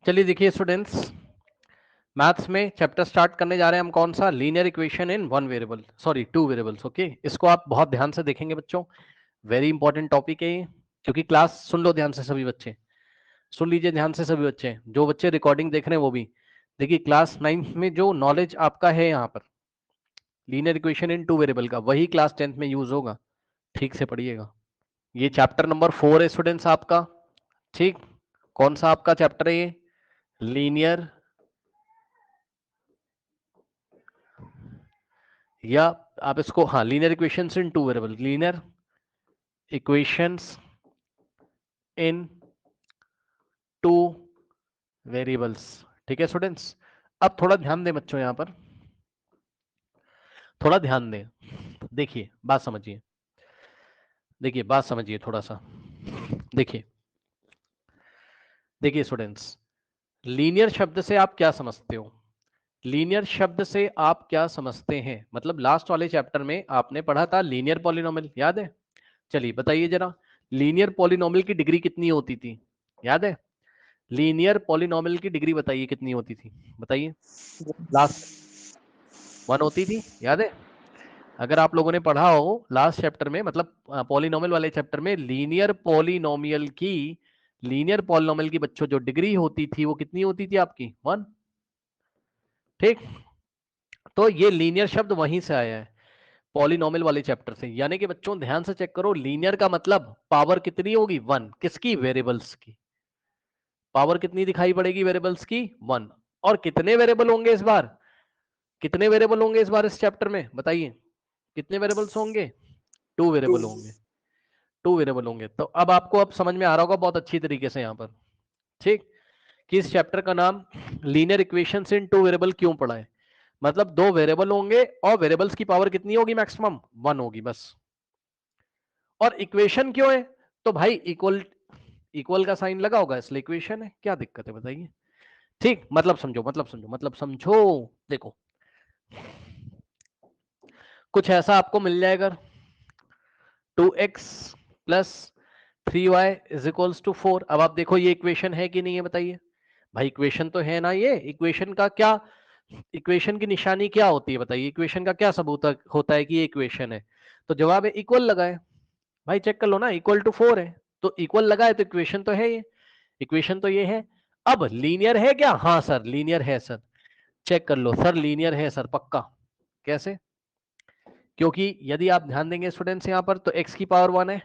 चलिए देखिए students, maths में चैप्टर स्टार्ट करने जा रहे हैं हम। कौन सा? Linear equation in one variable, sorry two variables. Okay, इसको आप बहुत ध्यान से देखेंगे बच्चों, वेरी इंपॉर्टेंट टॉपिक है ये। क्योंकि क्लास सुन लो ध्यान से सभी बच्चे, सुन लीजिए ध्यान से सभी बच्चे, जो बच्चे रिकॉर्डिंग देख रहे हैं वो भी देखिए। क्लास 9th में जो नॉलेज आपका है यहाँ पर linear equation in two variable का, वही क्लास 10th में यूज होगा। ठीक से पढ़िएगा। ये चैप्टर नंबर 4 है स्टूडेंट्स आपका। ठीक, कौन सा आपका चैप्टर है ये? लीनियर, या आप इसको, हाँ, लीनियर इक्वेशंस इन टू वेरिएबल, लीनियर इक्वेशंस इन टू वेरिएबल्स। ठीक है स्टूडेंट्स, अब थोड़ा ध्यान दें बच्चों, यहां पर थोड़ा ध्यान दें। देखिए बात समझिए, देखिए बात समझिए थोड़ा सा। देखिए देखिए स्टूडेंट्स, लीनियर शब्द से आप क्या समझते हो? लीनियर शब्द से आप क्या समझते हैं? मतलब लास्ट वाले चैप्टर में आपने पढ़ा था लीनियर पॉलिनोमियल, याद है? चलिए बताइए जरा, लीनियर पॉलिनोमियल की डिग्री कितनी होती थी? याद है? लीनियर पॉलिनोमियल की डिग्री बताइए कितनी होती थी, बताइए। लास्ट 1 होती थी, याद है? अगर आप लोगों ने पढ़ा हो लास्ट चैप्टर में, मतलब पॉलिनोमियल वाले चैप्टर में, लीनियर पॉलिनोमियल की बच्चों जो डिग्री होती थी वो कितनी होती थी आपकी? 1। ठीक, तो ये लीनियर शब्द वहीं से आया है, पॉलिनोमियल वाले चैप्टर से। यानी कि बच्चों ध्यान से चेक करो, लीनियर का मतलब पावर कितनी होगी? 1। किसकी? वेरिएबल्स की। पावर कितनी दिखाई पड़ेगी? वेरिएबल्स की 1। और कितने वेरिएबल होंगे इस बार? कितने वेरिएबल होंगे इस बार इस चैप्टर में, बताइए? कितने वेरिएबल्स होंगे? 2 वेरिएबल होंगे। 2 वेरिएबल होंगे। तो अब आपको अब समझ में आ रहा होगा बहुत अच्छी तरीके से यहाँ पर, ठीक, कि इस चैप्टर का नाम लीनियर इक्वेशंस इन टू वेरिएबल क्यों पड़ा है। मतलब 2 वेरिएबल होंगे और वेरिएबल्स की पावर कितनी होगी? मैक्सिमम 1 होगी बस। और इक्वेशन क्यों है? तो भाई इक्वल, इक्वल का साइन लगा होगा इसलिए इक्वेशन है। क्या दिक्कत है बताइए? ठीक, मतलब समझो, मतलब समझो, मतलब समझो। देखो, कुछ ऐसा आपको मिल जाएगा, 2x plus 3y is equals to 4। अब आप देखो ये इक्वेशन है कि नहीं है, बताइए भाई। इक्वेशन तो है ना ये। इक्वेशन का क्या, इक्वेशन की निशानी क्या होती है बताइए? इक्वेशन का क्या सबूत होता है कि ये इक्वेशन है? तो जवाब है इक्वल लगाए। भाई चेक कर लो ना, इक्वल टू 4 है तो इक्वल लगाए तो इक्वेशन तो है ये, इक्वेशन तो ये है। अब लीनियर है क्या? हाँ सर लीनियर है सर। चेक कर लो सर, लीनियर है सर पक्का। कैसे? क्योंकि यदि आप ध्यान देंगे स्टूडेंट्स यहाँ पर, तो x की पावर 1 है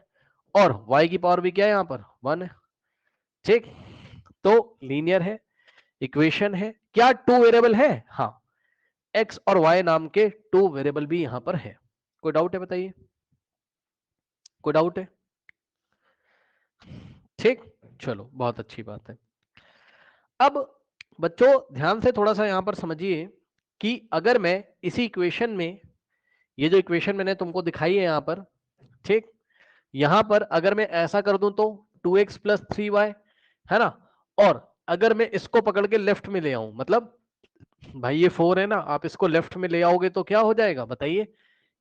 और y की पावर भी क्या है यहाँ पर? 1 है। ठीक, तो लीनियर है, इक्वेशन है। क्या 2 वेरिएबल है? हाँ, x और y नाम के 2 वेरिएबल भी यहां पर है। कोई डाउट है बताइए? कोई डाउट है? ठीक, चलो बहुत अच्छी बात है। अब बच्चों ध्यान से थोड़ा सा यहां पर समझिए कि अगर मैं इसी इक्वेशन में, ये जो इक्वेशन मैंने तुमको दिखाई है यहां पर, ठीक, यहां पर अगर मैं ऐसा कर दूं तो 2x प्लस 3y है ना, और अगर मैं इसको पकड़ के लेफ्ट में ले आऊं, मतलब भाई ये 4 है ना, आप इसको लेफ्ट में ले आओगे तो क्या हो जाएगा बताइए?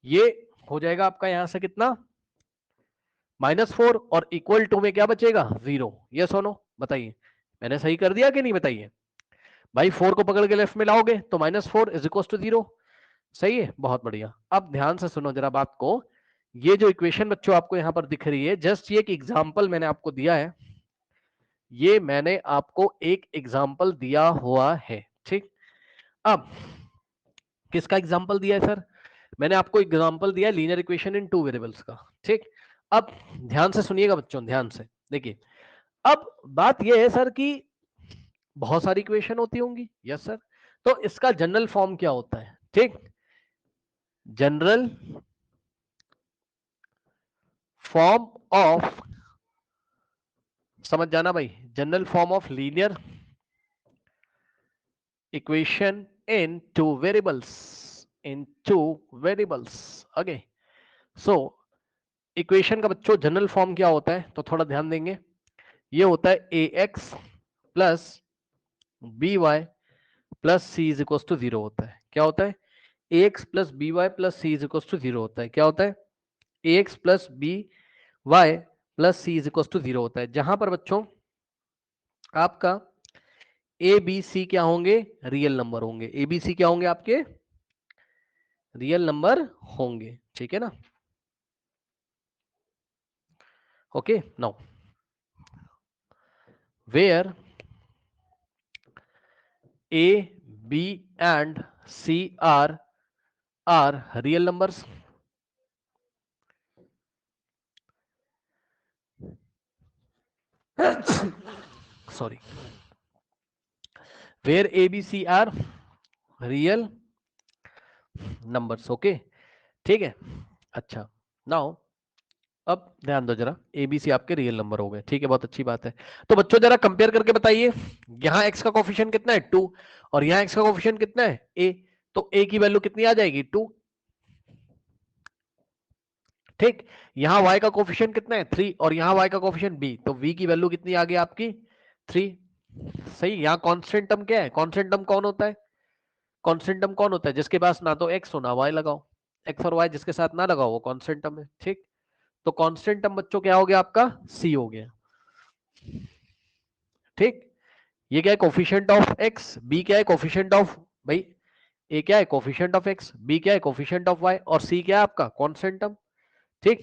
ये हो जाएगा आपका यहां से कितना? -4, और इक्वल टू में क्या बचेगा? 0। यस और नो बताइए, मैंने सही कर दिया कि नहीं बताइए? भाई 4 को पकड़ के लेफ्ट में लाओगे तो -4 इज इक्वल टू 0। सही है, बहुत बढ़िया। अब ध्यान से सुनो जरा बात को। ये जो इक्वेशन बच्चों आपको यहां पर दिख रही है, जस्ट ये एक एग्जांपल मैंने आपको दिया है, ये मैंने आपको एक एग्जांपल दिया हुआ है। ठीक, अब किसका एग्जांपल दिया है सर? मैंने आपको एग्जांपल दिया है linear equation in two variables का। ठीक, अब ध्यान से सुनिएगा बच्चों, ध्यान से देखिए। अब बात यह है सर कि बहुत सारी इक्वेशन होती होंगी, यस सर, तो इसका जनरल फॉर्म क्या होता है? ठीक, जनरल फॉर्म ऑफ, समझ जाना भाई, general form of linear equation in two variables, in two variables. Okay, so equation का बच्चों जनरल फॉर्म क्या होता है? तो थोड़ा ध्यान देंगे। ये होता है a x plus B Y plus C is equal to 0 होता है। क्या होता है? A x plus B Y plus C is equal to 0 होता है। क्या होता है? A x plus B Y plus C is equal to 0 होता है। जहां पर बच्चों आपका ए बी सी क्या होंगे, रियल नंबर होंगे। ए बी सी क्या होंगे आपके, रियल नंबर होंगे, ठीक है ना। Okay, now where A B and C are real numbers, sorry, where A B C are real numbers, okay, ठीक है। अच्छा, नाउ अब ध्यान दो जरा, एबीसी आपके रियल नंबर हो गए, ठीक है, बहुत अच्छी बात है। तो बच्चों जरा कंपेयर करके बताइए, यहाँ x का कोफिशिएंट कितना है 2 और यहाँ x का कोफिशिएंट कितना है a, तो a की वैल्यू कितनी आ जाएगी 2, ठीक। यहाँ y का कोफिशिएंट कितना है 3 और यहाँ y का कोफिशिएंट b, तो v की वैल्यू कितनी आ गई आपकी 3, सही। यहाँ कांस्टेंट टर्म क्या है, कांस्टेंट टर्म कौन होता है, कांस्टेंट टर्म कौन होता है, जिसके पास ना तो x हो ना y लगाओ, x और y जिसके साथ ना लगाओ वो कांस्टेंट टर्म है, ठीक। तो कांस्टेंट टर्म बच्चों क्या हो गया आपका c हो गया, ठीक। ये क्या है, कोफिशिएंट ऑफ x, b क्या है, कोफिशिएंट ऑफ, भाई a क्या है, कोफिशिएंट ऑफ x, b क्या है, कोफिशिएंट ऑफ y और c क्या है आपका कांस्टेंट टर्म, ठीक।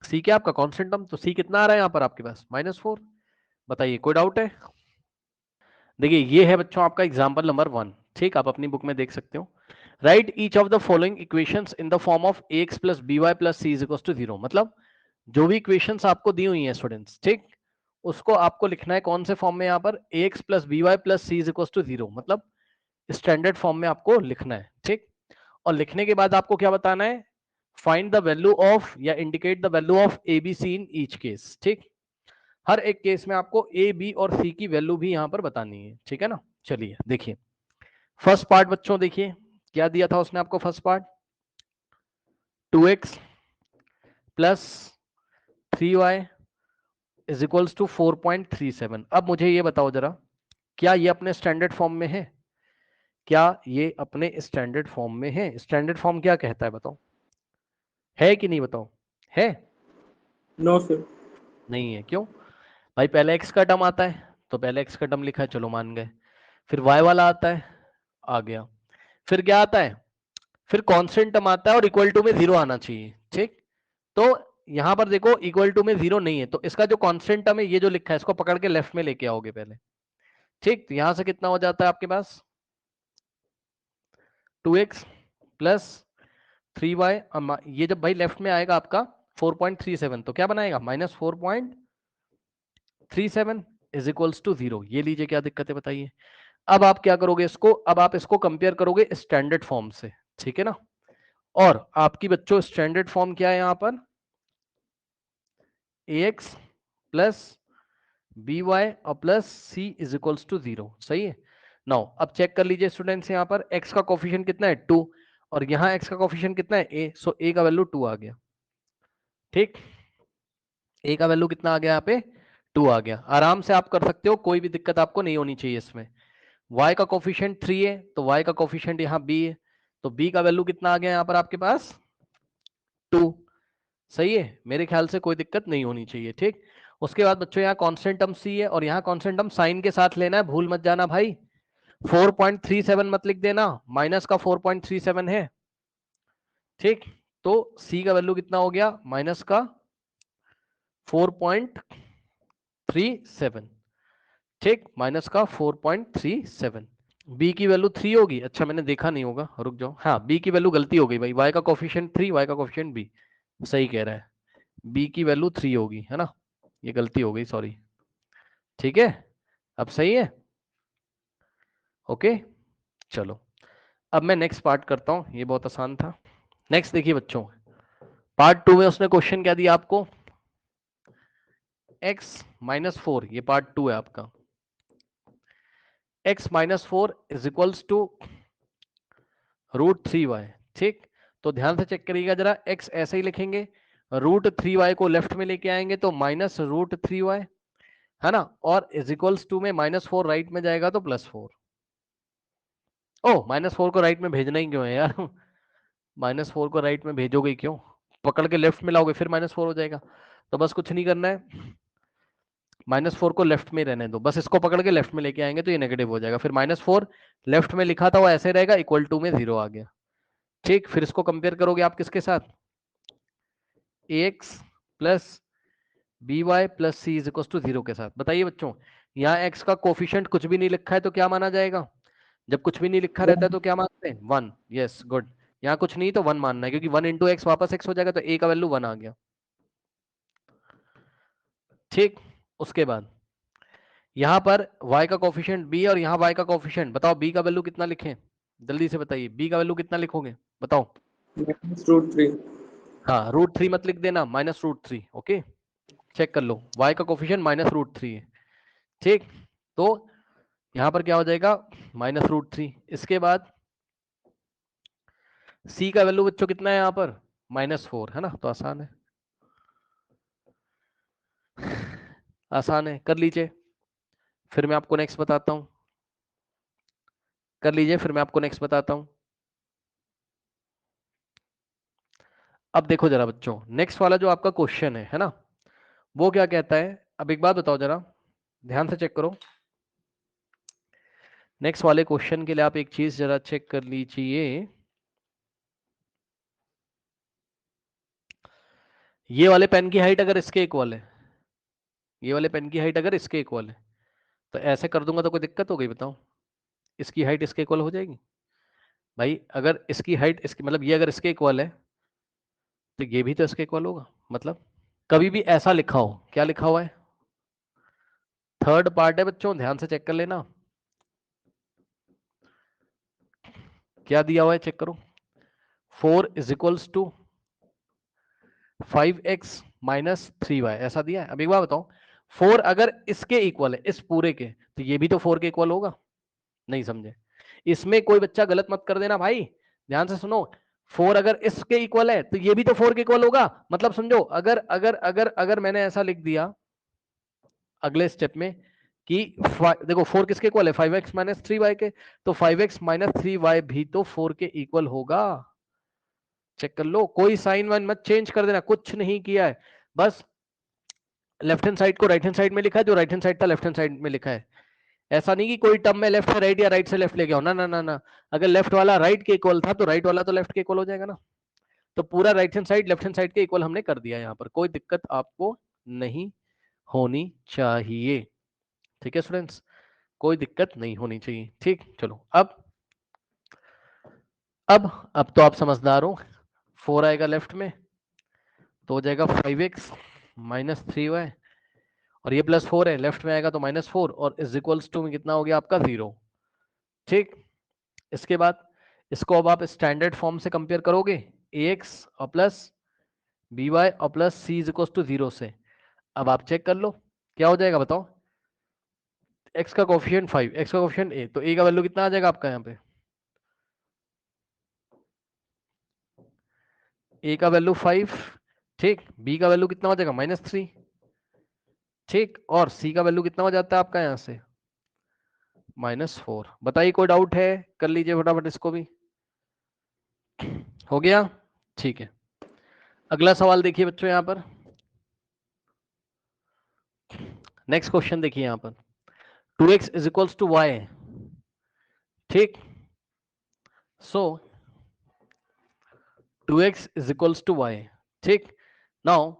c क्या है आपका कांस्टेंट टर्म, तो c कितना आ रहा है यहाँ पर आपके पास -4। बताइए कोई डाउट है। देखिए ये है बच्चों आपका एग्जांपल नंबर 1, ठीक, आप अपनी बुक में देख सकते हो। Write each of the following equations in the form of ax plus by plus c is equals to 0, मतलब जो भी इक्वेशंस आपको दी हुई हैं स्टूडेंट्स, ठीक, उसको आपको लिखना है कौन से फॉर्म में, यहाँ पर ax plus by plus c is equals to 0, मतलब स्टैंडर्ड फॉर्म में आपको लिखना है, ठीक। और लिखने के बाद आपको क्या बताना है, फाइंड द वैल्यू ऑफ या indicate the value of A B C in each case, ठीक। हर एक केस में आपको ए बी और सी की वैल्यू भी यहां पर बतानी है, ठीक है ना। चलिए देखिए फर्स्ट पार्ट बच्चों, देखिए क्या दिया था उसने आपको, first part 2x plus 3y is equals to 4.37। अब मुझे ये बताओ जरा, क्या ये अपने स्टैंडर्ड फॉर्म में है, क्या ये अपने स्टैंडर्ड फॉर्म में है, स्टैंडर्ड फॉर्म क्या कहता है बताओ, है कि नहीं बताओ, है, नो सर, नहीं है, क्यों भाई, पहले x का टर्म आता है तो पहले x का टर्म लिखा है, चलो मान गए, फिर y वाला आता है, आ गया, फिर क्या आता है, फिर कांस्टेंट टर्म आता है और इक्वल टू में 0 आना चाहिए, ठीक। तो यहां पर देखो इक्वल टू में 0 नहीं है, तो इसका जो कांस्टेंट टर्म है ये जो लिखा है इसको पकड़ के लेफ्ट में लेके आओगे पहले, ठीक। तो यहां से कितना हो जाता है आपके पास 2x प्लस 3y, ये जब भाई लेफ्ट में आएगा आपका 4.37, तो क्या बनाएगा -4.37 इज इक्वल्स टू 0, ये लीजिए, क्या दिक्कत है बताइए। अब आप क्या करोगे इसको, अब आप इसको कंपेयर करोगे स्टैंडर्ड फॉर्म से, ठीक है ना। और आपकी बच्चों स्टैंडर्ड फॉर्म क्या है यहां पर, ax प्लस by और plus c is equals to 0, सही है। नाउ अब चेक कर लीजिए स्टूडेंट्स, यहाँ पर x का कोफिशिएंट कितना है 2 और यहाँ x का कोफिशिएंट कितना है a, सो a का वैल्यू 2 आ गया, ठीक। a का वैल्यू कितना आ गया यहाँ पे 2 आ गया, आराम से आप कर सकते हो, कोई भी दिक्कत आपको नहीं होनी चाहिए इसमें। y का कोफिशिएंट 3 है तो y का कोफिशिएंट यहाँ b है, तो b का वैल्यू कितना आ गया यहाँ पर आपके पास 2, सही है, मेरे ख्याल से कोई दिक्कत नहीं होनी चाहिए, ठीक। उसके बाद बच्चों यहाँ कांस्टेंट टर्म c है और यहाँ कांस्टेंट टर्म साइन के साथ लेना है, भूल मत जाना भाई, 4.37 मत लिख देना, माइनस का 4.37 है, ठीक। तो c का वैल्यू कितना हो गया, माइनस का 4.37, ठीक, माइनस का 4.37। b की वैल्यू 3 होगी, अच्छा मैंने देखा नहीं होगा, रुक जाओ, हाँ b की वैल्यू गलती हो गई भाई, y का कोफिशिएंट 3, y का कोफिशिएंट b, सही कह रहा है, b की वैल्यू 3 होगी, है ना, ये गलती हो गई, सॉरी, ठीक है, अब सही है, ओके। चलो अब मैं नेक्स्ट पार्ट करता हूं, ये बहुत आसान था। नेक्स्ट देखिए बच्चों, पार्ट 2 में उसने क्वेश्चन क्या दिया आपको, x -4, ये पार्ट 2 है आपका, x -4 is equals to √3y, ठीक। तो ध्यान से चेक करिएगा जरा, x ऐसे ही लिखेंगे, √3y को लेफ्ट में लेके आएंगे तो -√3y, है ना, और इज इक्वल्स टू में -4 राइट में जाएगा तो +4, ओ -4 को राइट में भेजना ही क्यों है यार -4 को राइट में भेजोगे क्यों, पकड़ के लेफ्ट में लाओगे फिर -4 हो जाएगा, तो बस कुछ नहीं करना है, -4 को लेफ्ट में रहने दो, बस इसको पकड़ के लेफ्ट में लेके आएंगे तो ये नेगेटिव हो जाएगा। फिर -4 लेफ्ट में लिखा था वो ऐसे रहेगा, इक्वल टू में 0 आ गया। ठीक, फिर इसको कंपेयर करोगे आप किसके साथ, ax plus by plus C is equal to 0 के साथ। बताइए बच्चों, यहाँ x का कोफिशिएंट कुछ भी नहीं लिखा है तो क्या माना जाएगा, जब कुछ भी नहीं लिखा रहता है तो क्या मानते हैं, 1। यस गुड, यहाँ कुछ नहीं तो 1 मानना है, क्योंकि 1 इंटू एक्स वापस x हो जाएगा, तो a का वैल्यू 1 आ गया। ठीक, उसके बाद यहाँ पर y का कोफिशिएंट b और यहाँ y का कोफिशिएंट, बताओ b का वैल्यू कितना लिखें, जल्दी से बताइए, b का वैल्यू कितना लिखोगे बताओ। -√3। हाँ, √3 मत लिख देना, -√3। ओके, चेक कर लो, y का कोफिशिएंट -√3 है। ठीक, तो यहां पर क्या हो जाएगा, -√3। इसके बाद c का वैल्यू बच्चों कितना है यहाँ पर, -4 है ना, तो आसान है, आसान है, कर लीजिए, फिर मैं आपको नेक्स्ट बताता हूं, कर लीजिए, फिर मैं आपको नेक्स्ट बताता हूं। अब देखो जरा बच्चों, नेक्स्ट वाला जो आपका क्वेश्चन है ना, वो क्या कहता है, अब एक बात बताओ जरा, ध्यान से चेक करो। नेक्स्ट वाले क्वेश्चन के लिए आप एक चीज जरा चेक कर लीजिए, ये वाले पेन की हाइट अगर इसके इक्वल है, ये वाले पेन की हाइट अगर इसके इक्वल है, तो ऐसे कर दूंगा तो कोई दिक्कत हो गई बताओ, इसकी हाइट इसके इक्वल हो जाएगी भाई, अगर इसकी हाइट इसकी मतलब ये अगर इसके इक्वल है तो ये भी तो इसके इक्वल होगा। मतलब कभी भी ऐसा लिखा हो, क्या लिखा हुआ है, थर्ड पार्ट है बच्चों, ध्यान से चेक कर लेना, क्या दिया हुआ है चेक करो, 4 is equals to 5x minus 3y, ऐसा दिया है। अब एक बार बताओ, 4 अगर इसके इक्वल है, इस पूरे के, तो ये भी तो 4 के इक्वल होगा, नहीं समझे, इसमें कोई बच्चा गलत मत कर देना भाई, ध्यान से सुनो, 4 अगर इसके इक्वल है तो ये भी तो 4 के इक्वल होगा। मतलब समझो, अगर अगर अगर अगर मैंने ऐसा लिख दिया अगले स्टेप में कि देखो 4 किसके इक्वल है, 5x माइनस 3y के, तो 5x माइनस 3y भी तो 4 के इक्वल होगा। चेक कर लो, कोई साइन वाइन मत चेंज कर देना, कुछ नहीं किया है, बस लेफ्ट हैंड साइड को राइट हैंड साइड में लिखा है, जो राइट हैंड साइड था लेफ्ट हैंड साइड में लिखा है। ऐसा नहीं कि कोई टर्म में लेफ्ट से राइट या राइट से लेफ्ट ले गया हो, ना ना ना ना, अगर लेफ्ट वाला राइट के इक्वल था तो राइट वाला तो लेफ्ट के इक्वल हो जाएगा ना, तो पूरा right hand side left hand side के इक्वल हमने कर दिया, यहाँ पर कोई दिक्कत आपको नहीं होनी चाहिए। ठीक है स्टूडेंट्स, कोई दिक्कत नहीं होनी चाहिए। ठीक, चलो अब तो आप समझदार हो, 4 आएगा लेफ्ट में तो हो जाएगा 5x माइनस 3y, और ये +4 है, लेफ्ट में आएगा तो -4, और इज इक्वल्स टू में कितना हो गया आपका 0। ठीक, इसके बाद इसको अब आप स्टैंडर्ड फॉर्म से कंपेयर करोगे, ax और प्लस by और plus c is equals to 0 से। अब आप चेक कर लो क्या हो जाएगा बताओ, x का कोफिशिएंट 5, x का कोफिशिएंट a, तो a का वैल्यू कितना आ जाएगा आपका, यहाँ पे a का वैल्यू 5, ठीक, b का वैल्यू कितना हो जाएगा -3, ठीक, और c का वैल्यू कितना हो जाता है आपका यहाँ से -4। बताइए कोई डाउट है, कर लीजिए फटाफट इसको भी, हो गया। ठीक है, अगला सवाल देखिए बच्चों, यहाँ पर नेक्स्ट क्वेश्चन देखिए, यहाँ पर 2x is equals to y, ठीक, so 2x is equals to y, ठीक, नाउ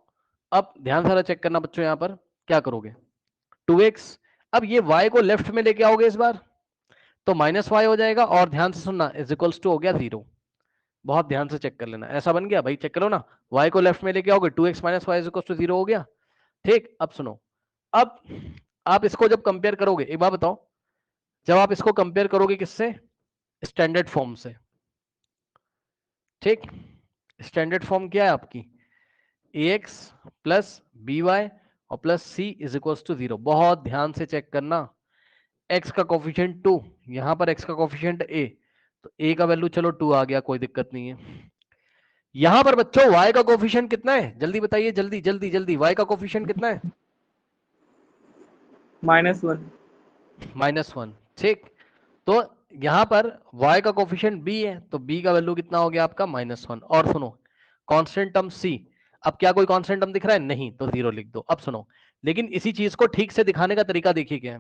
अब ध्यान से चेक करना बच्चों, यहाँ पर क्या करोगे, 2x, अब ये y को लेफ्ट में लेके आओगे इस बार तो -y हो जाएगा, और ध्यान से सुनना इज इक्वल्स टू हो गया 0, बहुत ध्यान से चेक कर लेना, ऐसा बन गया भाई, चेक करो ना, y को लेफ्ट में लेके आओगे 2x minus Y is equals to 0 हो गया। ठीक, अब सुनो, अब आप इसको जब कंपेयर करोगे, एक बात बताओ, जब आप इसको कंपेयर करोगे किससे, स्टैंडर्ड फॉर्म से, ठीक, स्टैंडर्ड फॉर्म क्या है आपकी, ax प्लस by और plus c is equals to 0, बहुत ध्यान से चेक करना, x का कोफिशिएंट 2, यहां पर x का कोफिशिएंट a, तो a का वैल्यू चलो 2 आ गया, कोई दिक्कत नहीं है। यहां पर बच्चों y का कोफिशिएंट कितना है, जल्दी बताइए, जल्दी जल्दी जल्दी, y का कोफिशिएंट कितना है, -1। -1, ठीक, तो यहां पर y का कोफिशिएंट b है, तो b का वैल्यू कितना हो गया आपका -1, और सुनो कांस्टेंट टर्म c, अब क्या कोई कांस्टेंट टर्म दिख रहा है, नहीं, तो 0 लिख दो। अब सुनो, लेकिन इसी चीज को ठीक से दिखाने का तरीका देखिए क्या है।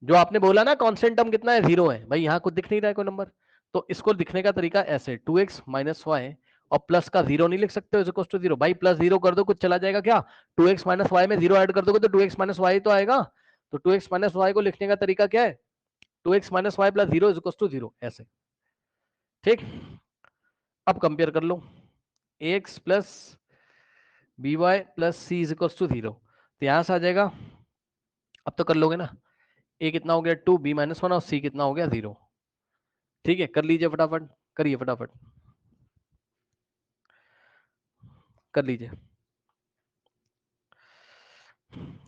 जो आपने बोला ना कांस्टेंट टर्म कितना है, 0 है, भाई यहाँ कुछ दिख नहीं रहा है कोई नंबर, तो इसको दिखने का तरीका ऐसे, 2x माइनस वाई और प्लस का 0 नहीं लिख सकते हो, टू 0, भाई प्लस 0 कर दो कुछ चला जाएगा क्या, 2x माइनस वाई में 0 ऐड कर दोगे तो 2x माइनस वाई तो आएगा, तो 2x माइनस वाई को लिखने का तरीका क्या है, 2x minus Y plus 0 to 0, ऐसे। ठीक, अब कंपेयर कर लो, ax plus B Y plus C is equal to 0, तो यहां से आ जाएगा, अब तो कर लोगे ना, a कितना हो गया 2, b माइनस 1 और c कितना हो गया 0। ठीक है, कर लीजिए फटाफट, करिए फटाफट, कर लीजिए।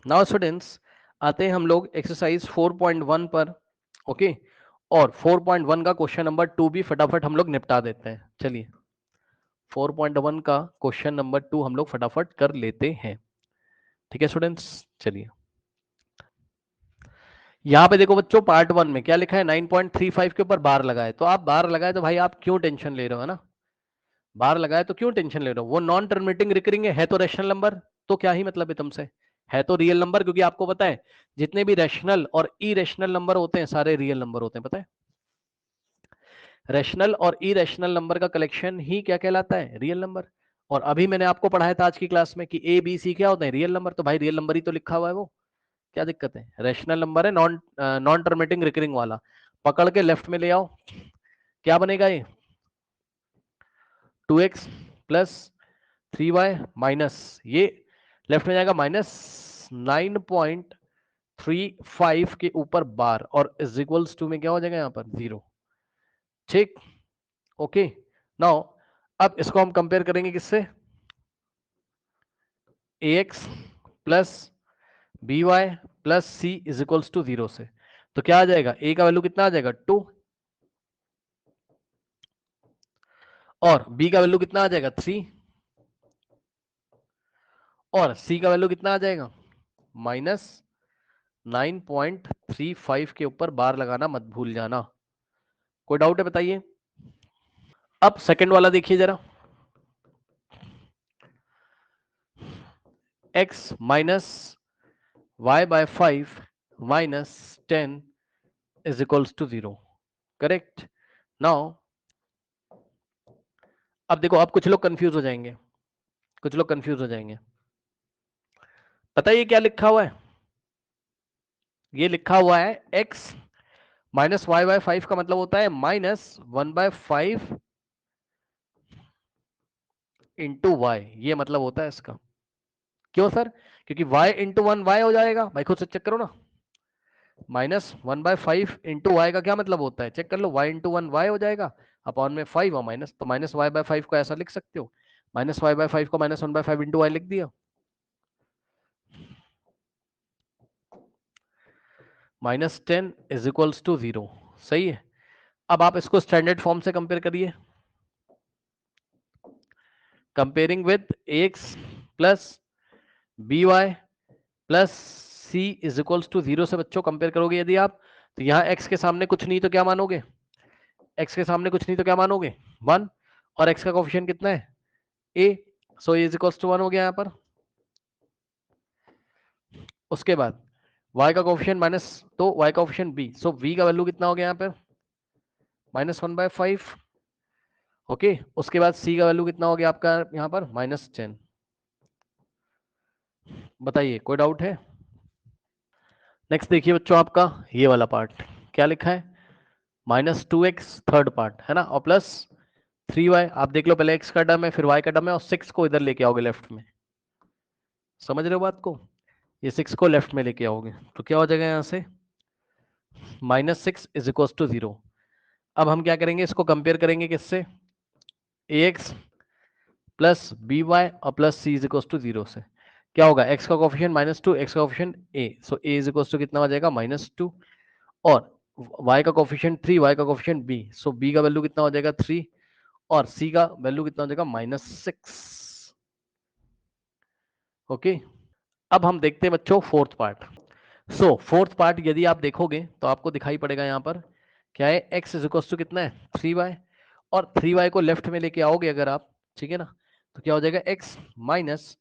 नाउ स्टूडेंट्स, आते हैं हम लोग एक्सरसाइज 4.1 पर। ओके, और 4.1 का क्वेश्चन नंबर 2 भी फटाफट हम लोग निपटा देते हैं। चलिए 4.1 का क्वेश्चन नंबर 2 हम लोग फटाफट कर लेते हैं। ठीक है स्टूडेंट्स, चलिए यहाँ पे देखो बच्चों, पार्ट 1 में क्या लिखा है, 9.35 के ऊपर बार लगाए, तो आप बार लगाए तो भाई आप क्यों टेंशन ले रहे हो, है ना, बार लगाए तो क्यों टेंशन ले रहे हो, वो नॉन टर्मिनेटिंग रिकरिंग है तो रैशनल नंबर, तो क्या ही मतलब है तुमसे, है तो रियल नंबर, क्योंकि आपको पता है जितने भी रैशनल और इरेशनल नंबर होते हैं सारे रियल नंबर होते हैं, पता है, रैशनल और इरेशनल नंबर का कलेक्शन ही क्या कहलाता है, रियल नंबर। और अभी मैंने आपको पढ़ाया था आज की क्लास में कि ए बी सी क्या होते हैं, रियल नंबर, तो भाई रियल नंबर ही तो लिखा हुआ है वो, क्या दिक्कत है, रैशनल नंबर है, नॉन नॉन टर्मिनेटिंग रिकरिंग वाला, पकड़ के लेफ्ट में ले आओ, क्या बनेगा ये 2x प्लस 3y माइनस, ये लेफ्ट में जाएगा माइनस 9.35 के ऊपर बार, और इज इक्वल्स टू में क्या हो जाएगा यहाँ पर 0। ठीक, ओके, नाउ अब इसको हम कंपेयर करेंगे किससे, ax plus B Y plus C is equals to 0 से, तो क्या आ जाएगा, a का वैल्यू कितना आ जाएगा 2, और b का वैल्यू कितना आ जाएगा 3, और c का वैल्यू कितना आ जाएगा माइनस 9.35 के ऊपर बार लगाना मत भूल जाना। कोई डाउट है बताइए। अब सेकंड वाला देखिए जरा, x minus Y by 5 minus 10 is equals to 0, correct. Now अब देखो, अब कुछ लोग कंफ्यूज हो जाएंगे, कुछ लोग कंफ्यूज हो जाएंगे, पता है ये क्या लिखा हुआ है, ये लिखा हुआ है x माइनस वाई बाय 5 का मतलब होता है माइनस 1/5 इंटू वाई, ये मतलब होता है इसका। क्यों सर, क्योंकि y इंटू 1 वाई हो जाएगा, भाई खुद से चेक करो ना, -1/5 इंटू वाई का क्या मतलब होता है, चेक कर लो, y इंटू 1 वाई हो जाएगा, अपॉन में 5 और माइनस, तो माइनस वाई बाय 5 को ऐसा लिख सकते हो, माइनस वाई बाय 5 को -1/5 इंटू वाई लिख दिया, -10 इज इक्वल्स टू 0, सही है। अब आप इसको स्टैंडर्ड फॉर्म से कंपेयर करिए, comparing with X plus B Y plus C is equals to 0 से बच्चों कंपेयर करोगे यदि आप, तो यहाँ x के सामने कुछ नहीं तो क्या मानोगे, x के सामने कुछ नहीं तो क्या मानोगे 1, और x का कोफिशिएंट कितना है a, so is equals to 1 हो गया यहाँ पर। उसके बाद y का कोफिशिएंट माइनस, तो y का कोफिशिएंट b, सो v का वैल्यू कितना हो गया यहाँ पर -1/5, ओके। उसके बाद c का वैल्यू कितना हो गया आपका यहाँ पर -10। बताइए कोई डाउट है। नेक्स्ट देखिए बच्चों, आपका ये वाला पार्ट क्या लिखा है, -2x थर्ड पार्ट है ना, और प्लस 3y, आप देख लो पहले x का टर्म है फिर y का टर्म है, और 6 को इधर लेके आओगे लेफ्ट में, समझ रहे हो बात को, ये 6 को लेफ्ट में लेके आओगे तो क्या हो जाएगा यहाँ से -6 इज इक्वल टू 0। अब हम क्या करेंगे, इसको कंपेयर करेंगे किससे, ax प्लस बी वाई और plus C is equal to 0 से, क्या होगा, x का कोफिशिएंट -2, x का coefficient a, so a is equal to कितना हो जाएगा -2, और y का कोफिशिएंट 3, y का कोफिशिएंट b, सो b का वैल्यू कितना हो जाएगा 3, और c का वैल्यू कितना हो जाएगा -6, ओके। अब हम देखते हैं बच्चों फोर्थ पार्ट। सो फोर्थ पार्ट यदि आप देखोगे तो आपको दिखाई पड़ेगा यहाँ पर क्या है, x इज इक्वल टू कितना है 3y, और 3y को लेफ्ट में लेके आओगे अगर आप, ठीक है ना, तो क्या हो जाएगा x minus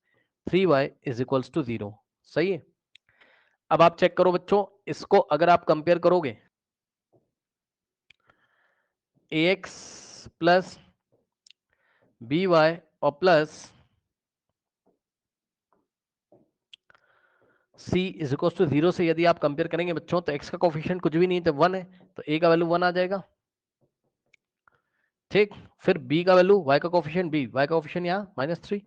3y is equals to 0। सही है। अब आप चेक करो बच्चों, इसको अगर आप कंपेयर करोगे ax प्लस by और plus c is equal to 0 से यदि आप कंपेयर करेंगे बच्चों, तो x का कोफिशिएंट कुछ भी नहीं तो 1 है, तो a का वैल्यू 1 आ जाएगा। ठीक, फिर b का वैल्यू, y का कोफिशिएंट b, y का कोफिशिएंट यहाँ -3,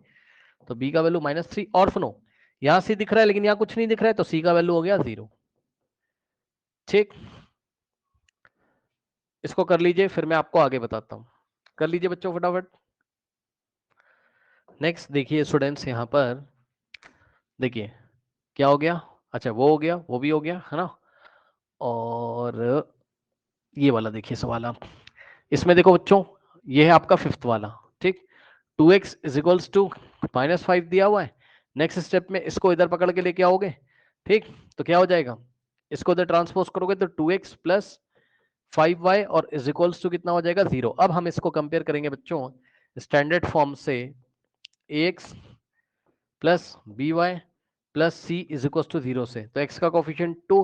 तो b का वैल्यू -3। और सुनो, यहाँ c दिख रहा है लेकिन यहाँ कुछ नहीं दिख रहा है, तो c का वैल्यू हो गया 0। ठीक, इसको कर लीजिए, फिर मैं आपको आगे बताता हूँ। कर लीजिए बच्चों फटाफट। नेक्स्ट देखिए स्टूडेंट्स, यहाँ पर देखिए क्या हो गया। अच्छा, वो हो गया, वो भी हो गया है ना। और ये वाला देखिए सवाल आप, इसमें देखो बच्चों, ये है आपका फिफ्थ वाला। ठीक, 2x इज इक्वल्स टू -5 दिया हुआ है। नेक्स्ट स्टेप में इसको इधर पकड़ के लेके आओगे। ठीक, तो क्या हो जाएगा, इसको इधर ट्रांसपोज करोगे तो 2x प्लस 5y और इज इक्वल्स टू कितना हो जाएगा 0। अब हम इसको कंपेयर करेंगे बच्चों स्टैंडर्ड फॉर्म से, ax plus by plus c is equal to 0 से। तो x का कोफिशिएंट 2,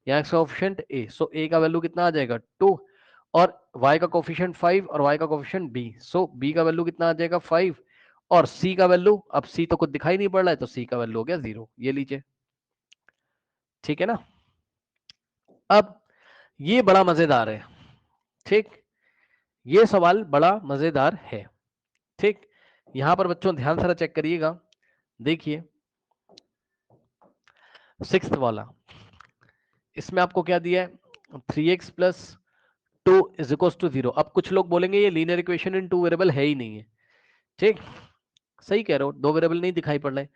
यहाँ x का कोफिशिएंट a, सो a का वैल्यू कितना आ जाएगा 2, और y का कोफिशिएंट 5 और y का कोफिशिएंट b, सो b का वैल्यू कितना आ जाएगा 5, और c का वैल्यू, अब c तो कुछ दिखाई नहीं पड़ रहा है, तो c का वैल्यू हो गया 0। ये लीजिए, ठीक है ना। अब ये बड़ा मजेदार है। ठीक, ये सवाल बड़ा मजेदार है। ठीक, यहां पर बच्चों ध्यान से चेक करिएगा, देखिए सिक्स्थ वाला, इसमें आपको क्या दिया है, 3x plus 2 is equal to 0। अब कुछ लोग बोलेंगे ये लीनियर इक्वेशन इन 2 वेरिएबल है ही नहीं है। ठीक, सही कह रहे हो, 2 वेरिएबल नहीं दिखाई पड़ रहे,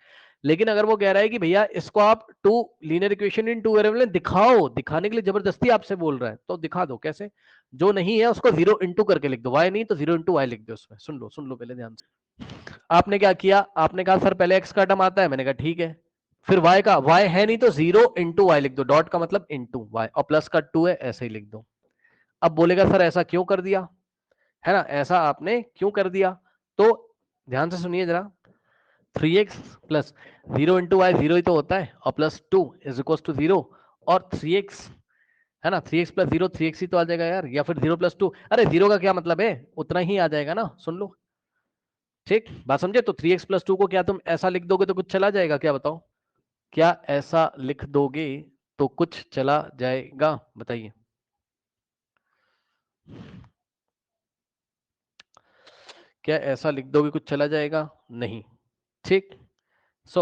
लेकिन अगर वो कह रहा है कि भैया इसको आप 2 लीनियर इक्वेशन इन 2 वेरिएबल दिखाओ, दिखाने के लिए जबरदस्ती आपसे बोल रहा है, तो दिखा दो। कैसे, जो नहीं है उसको 0 इंटू करके लिख दो, y नहीं तो 0 इंटू वाई लिख दो उसमें। सुन लो पहले ध्यान से। आपने क्या किया, आपने कहा सर पहले x का टर्म आता है, मैंने कहा ठीक है, फिर y का, y है नहीं तो 0 इंटू वाई लिख दो, डॉट का मतलब इंटू वाई, और प्लस का 2 है ऐसे ही लिख दो। अब बोलेगा सर ऐसा क्यों कर दिया, है ना, ऐसा आपने क्यों कर दिया, तो ध्यान से सुनिए जरा। 3x प्लस 0 इंटू वाई 0 ही तो होता है, और प्लस 2 इज इक्वल टू 0, और 3x, है ना, 3x प्लस 0 3x ही तो आ जाएगा यार, या फिर 0 प्लस 2, अरे 0 का क्या मतलब है, उतना ही आ जाएगा ना। सुन लो, ठीक बात समझे। तो 3x प्लस 2 को क्या तुम ऐसा लिख दोगे तो कुछ चला जाएगा क्या, बताओ, क्या ऐसा लिख दोगे तो कुछ चला जाएगा, बताइए। क्या ऐसा लिख दोगे कुछ चला जाएगा, नहीं। ठीक, सो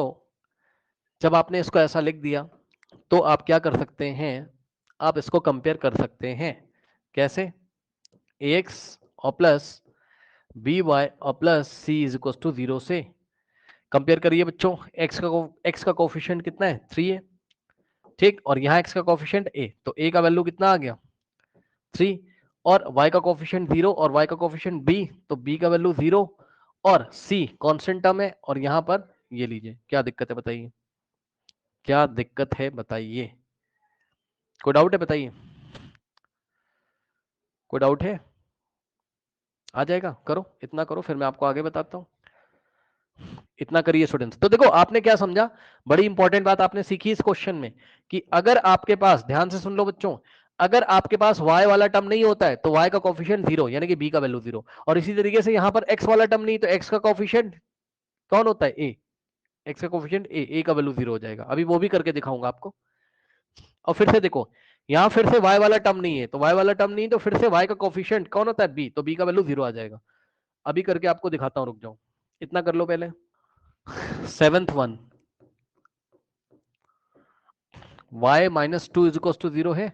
जब आपने इसको ऐसा लिख दिया, तो आप क्या कर सकते हैं, आप इसको कंपेयर कर सकते हैं। कैसे, ax और प्लस by और plus c is equal to 0 से कंपेयर करिए बच्चों। x का कोफिशिएंट कितना है, 3 है। ठीक, और यहाँ x का कोफिशिएंट a, तो a का वैल्यू कितना आ गया 3, और y का कोफिशिएंट 0 और y का कोफिशिएंट b, तो b का वैल्यू 0, और c कांस्टेंट टर्म है, और यहाँ पर ये लीजिए। क्या दिक्कत है बताइए, क्या दिक्कत है बताइए, कोई डाउट है बताइए, कोई डाउट है, आ जाएगा, करो इतना करो, फिर मैं आपको आगे बताता हूँ। इतना करिए स्टूडेंट्स। तो देखो आपने क्या समझा, बड़ी इंपॉर्टेंट बात आपने सीखी इस क्वेश्चन में, कि अगर आपके पास, ध्यान से सुन लो बच्चों, अगर आपके पास y वाला टर्म नहीं होता है तो y का कोफिशिएंट 0, यानी कि b का वैल्यू 0, और इसी तरीके से यहां पर x वाला टर्म नहीं, तो x का कोफिशिएंट कौन होता है, a, x का कोफिशिएंट a का वैल्यू 0 हो जाएगा। अभी वो भी करके दिखाऊंगा आपको। और फिर से देखो, यहाँ फिर से y वाला टर्म नहीं है, तो y वाला टर्म नहीं, तो फिर से y का कोफिशिएंट कौन होता है, b, तो b का वैल्यू 0 आ जाएगा। अभी करके आपको दिखाता हूँ, रुक जाओ, इतना कर लो पहले। Seventh one, y minus 2 is equal to 0 है।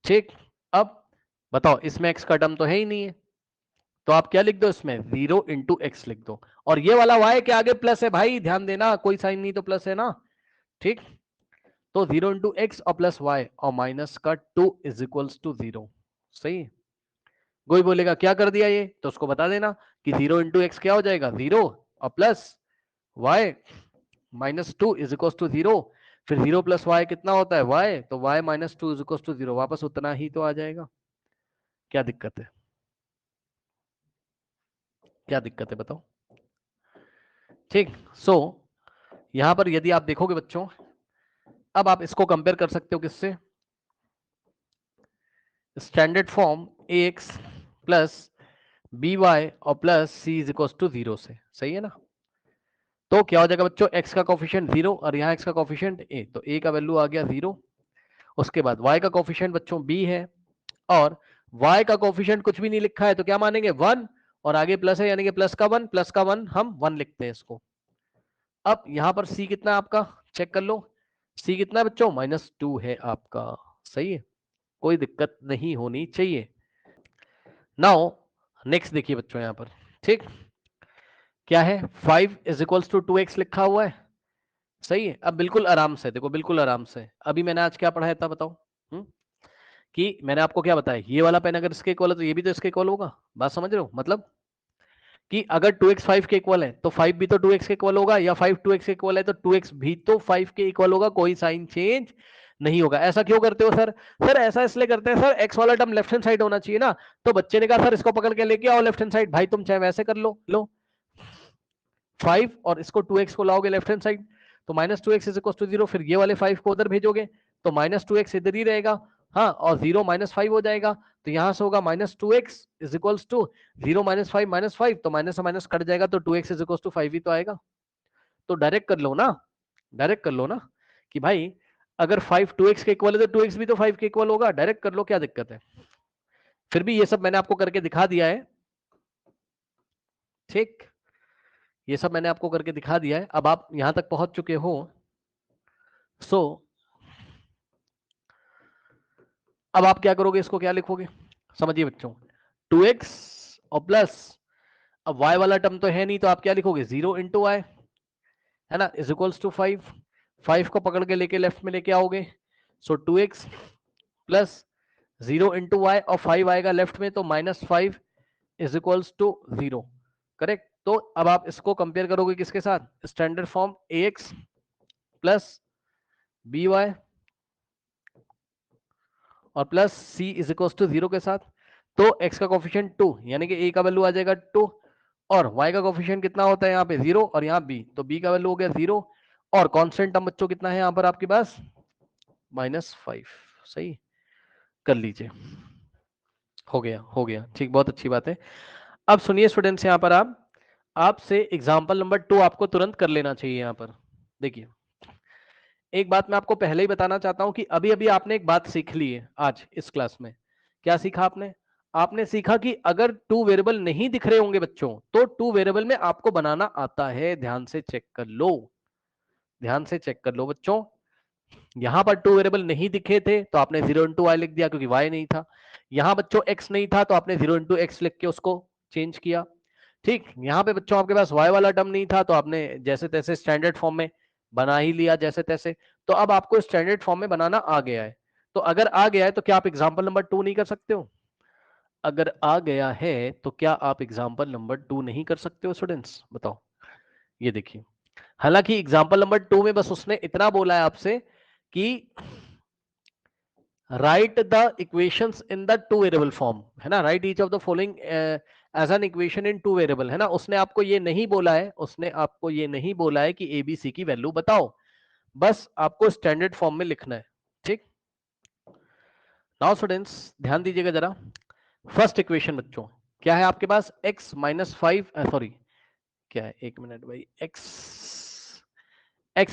ठीक, अब बताओ, इसमें x का टर्म तो है ही नहीं है, तो आप क्या लिख दो इसमें, 0 इंटू एक्स लिख दो, और ये वाला y के आगे प्लस है भाई, ध्यान देना, कोई साइन नहीं तो प्लस है ना। ठीक, तो 0 इंटू एक्स और प्लस y और माइनस का 2 इज इक्वल टू 0। सही है। कोई बोलेगा क्या कर दिया ये, तो उसको बता देना कि 0 इंटू एक्स क्या हो जाएगा 0, और plus y minus 2 is equal to 0, फिर 0 प्लस वाई कितना होता है y, तो y minus 2 is equal to 0, वापस उतना ही तो आ जाएगा। क्या दिक्कत है, क्या दिक्कत है बताओ। ठीक, सो यहां पर यदि आप देखोगे बच्चों, अब आप इसको कंपेयर कर सकते हो किससे, standard form ax plus by और plus c is equal to 0 से, सही है ना। तो क्या हो जाएगा बच्चों, x का कोफिशिएंट 0 और यहाँ x का कोफिशिएंट a, तो a का वैल्यू आ गया 0। उसके बाद y का कोफिशिएंट बच्चों b है और y का कोफिशिएंट कुछ भी नहीं लिखा है तो क्या मानेंगे 1, और आगे प्लस है यानी कि प्लस का 1, प्लस का 1 हम 1 लिखते हैं इसको। अब यहां पर c कितना है आपका, चेक कर लो, c कितना है बच्चों, -2 है आपका, सही है, कोई दिक्कत नहीं होनी चाहिए। नाउ नेक्स्ट देखिए बच्चों यहां पर, ठीक, क्या है 5 इज इक्वल्स टू 2x लिखा हुआ है, सही है। अब बिल्कुल आराम से देखो, बिल्कुल आराम से, अभी मैंने आज क्या पढ़ाया था बताओ, कि मैंने आपको क्या बताया, ये वाला पेन अगर इसके इक्वल है तो ये भी तो इसके इक्वल होगा, बात समझ रहे हो, मतलब कि अगर 2x 5 के इक्वल है तो 5 भी तो 2x के इक्वल होगा, या 5 2x के इक्वल है तो 2x भी तो 5 के इक्वल होगा, कोई साइन चेंज नहीं होगा। ऐसा क्यों करते हो सर, सर ऐसा इसलिए करते हैं सर, x वाला टर्म लेफ्ट हैंड साइड होना चाहिए ना। तो बच्चे ने कहा सर इसको पकड़ के लेके आओ लेफ्ट हैंड साइड, भाई तुम चाहे वैसे कर लो, लो 5 और इसको 2x को लाओगे लेफ्ट हैंड साइड तो -2x इज इक्वल टू 0, फिर ये वाले 5 को उधर भेजोगे तो -2x इधर ही रहेगा, हाँ, और 0 -5 हो जाएगा, तो यहां से होगा -2x इज इक्वल्स टू 0 -5 तो माइनस से माइनस कट जाएगा तो 2x इज इक्वल्स टू 5 ही तो आएगा। तो डायरेक्ट कर लो ना, डायरेक्ट कर लो ना कि भाई अगर 5 2x के इक्वल है तो 2x भी तो 5 के इक्वल होगा, डायरेक्ट कर लो, क्या दिक्कत है। फिर भी ये सब मैंने आपको करके दिखा दिया है, ठीक, ये सब मैंने आपको करके दिखा दिया है, अब आप यहां तक पहुंच चुके हो। सो अब आप क्या करोगे, इसको क्या लिखोगे, समझिए बच्चों, 2x और प्लस, अब y वाला टर्म तो है नहीं तो आप क्या लिखोगे 0 इंटू वाई, है ना, इज इक्वल्स टू 5, 5 को पकड़ के लेके लेफ्ट में लेके आओगे, सो 2x प्लस 0 इंटू वाई और 5 आएगा लेफ्ट में तो -5 इज इक्वल्स टू 0, करेक्ट। तो अब आप इसको कंपेयर करोगे किसके साथ, standard form ax plus by और plus c is equal to 0 के साथ। तो x का कोफिशिएंट 2 यानी कि a का वैल्यू आ जाएगा 2 और y का कोफिशिएंट कितना होता है यहाँ पे 0 और यहाँ b, तो b का वैल्यू हो गया 0 और कांस्टेंट टर्म बच्चों कितना है यहाँ पर आपके पास -5, सही, कर लीजिए, हो गया, हो गया, ठीक, बहुत अच्छी बात है। अब सुनिए स्टूडेंट्स, यहाँ पर आप आपसे एग्जाम्पल नंबर 2 आपको तुरंत कर लेना चाहिए। यहाँ पर देखिए, एक बात मैं आपको पहले ही बताना चाहता हूं कि अभी अभी आपने एक बात सीख ली है आज इस क्लास में। क्या सीखा आपने, आपने सीखा कि अगर 2 वेरिएबल नहीं दिख रहे होंगे बच्चों तो 2 वेरिएबल में आपको बनाना आता है, ध्यान से चेक कर लो, ध्यान से चेक कर लो बच्चों। यहां पर 2 वेरिएबल नहीं दिखे थे तो आपने 0 इंटू वाई लिख दिया क्योंकि वाई नहीं था, यहां बच्चों x नहीं था तो आपने 0 इंटू एक्स लिख के उसको चेंज किया, ठीक। यहाँ पे बच्चों आपके पास y वाला टर्म नहीं था तो आपने जैसे तैसे स्टैंडर्ड फॉर्म में बना ही लिया जैसे तैसे, तो अब आपको स्टैंडर्ड फॉर्म में बनाना आ गया है। तो अगर आ गया है तो क्या आप एग्जांपल नंबर 2 नहीं कर सकते हो, अगर आ गया है तो क्या आप एग्जांपल नंबर 2 नहीं कर सकते हो स्टूडेंट्स, बताओ। ये देखिए, हालांकि एग्जांपल नंबर 2 में बस उसने इतना बोला है आपसे कि write the equations in the two variable form, है ना, write each of the following as an equation in two variable, है ना, उसने आपको ये नहीं बोला है, उसने आपको ये नहीं बोला है कि एबीसी की वैल्यू बताओ, बस आपको स्टैंडर्ड फॉर्म में लिखना है, ठीक। नाउ स्टूडेंट्स ध्यान दीजिएगा जरा, फर्स्ट इक्वेशन बच्चों क्या है आपके पास, x -5, सॉरी क्या है, एक मिनट भाई, x